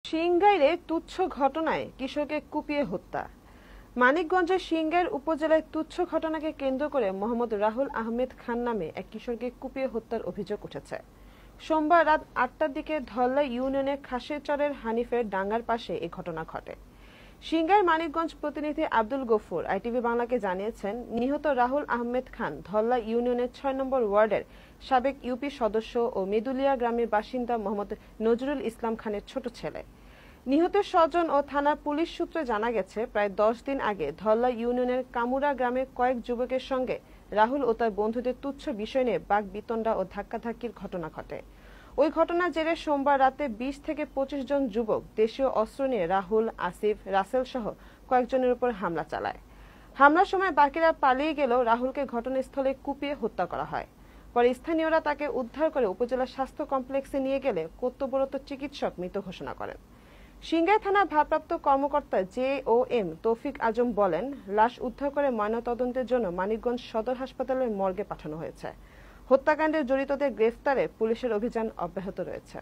সিংগাইরে তুচ্ছ ঘটনায় কিশোরকে কুপিয়ে হত্যা। মানিকগঞ্জের সিংগাইর উপজেলায় তুচ্ছ ঘটনাকে কেন্দ্র করে মোহাম্মদ রাহুল আহমেদ খান নামে এক কিশোরকে কুপিয়ে হত্যার অভিযোগ উঠেছে। সোমবার রাত ৮টার দিকে ধল্লা ইউনিয়নের খাসেরচরের হানিফের ডাঙ্গার পাশে এই ঘটনা ঘটে। সিংগাইর মানিকগঞ্জ প্রতিনিধি আব্দুল গফুর আইটিভি বাংলাকে জানিয়েছেন, নিহত রাহুল আহমেদ খান ধল্লা ইউনিয়নের ৬ নম্বর ওয়ার্ডের সাবেক ইউপি সদস্য ও মেদুলিয়া গ্রামের বাসিন্দা মোহাম্মদ নজরুল ইসলাম খানের ছোট ছেলে। নিহতের স্বজন ও থানার পুলিশ সূত্রে জানা গেছে, প্রায় ১০ দিন আগে ধল্লা ইউনিয়নের কামুরা গ্রামের কয়েক যুবকের সঙ্গে রাহুল ও তার বন্ধুদের তুচ্ছ বিষয় নিয়ে বাকবিতণ্ডা ও ধাক্কাধাক্কির ঘটনা ঘটে। ওই ঘটনার জেরে সোমবার রাতে ২০ থেকে ২৫ জন যুবক দেশীয় অস্ত্র নিয়ে রাহুল, আসিফ, রাসেল সহ কয়েকজনের উপর হামলা চালায়। হামলার সময় বাকিরা পালিয়ে গেলেও রাহুলকে ঘটনাস্থলে কুপিয়ে হত্যা করা হয়। পরে স্থানীয়রা তাকে উদ্ধার করে উপজেলা স্বাস্থ্য কমপ্লেক্সে নিয়ে গেলে কর্তব্যরত চিকিৎসক মৃত ঘোষণা করেন। সিংগাই থানার ভারপ্রাপ্ত কর্মকর্তা JOM তৌফিক আজম বলেন, লাশ উদ্ধার করে ময়নাতদন্তের জন্য মানিকগঞ্জ সদর হাসপাতালের মর্গে পাঠানো হয়েছে। হত্যাকাণ্ডে জড়িতদের গ্রেফতারে পুলিশের অভিযান অব্যাহত রয়েছে।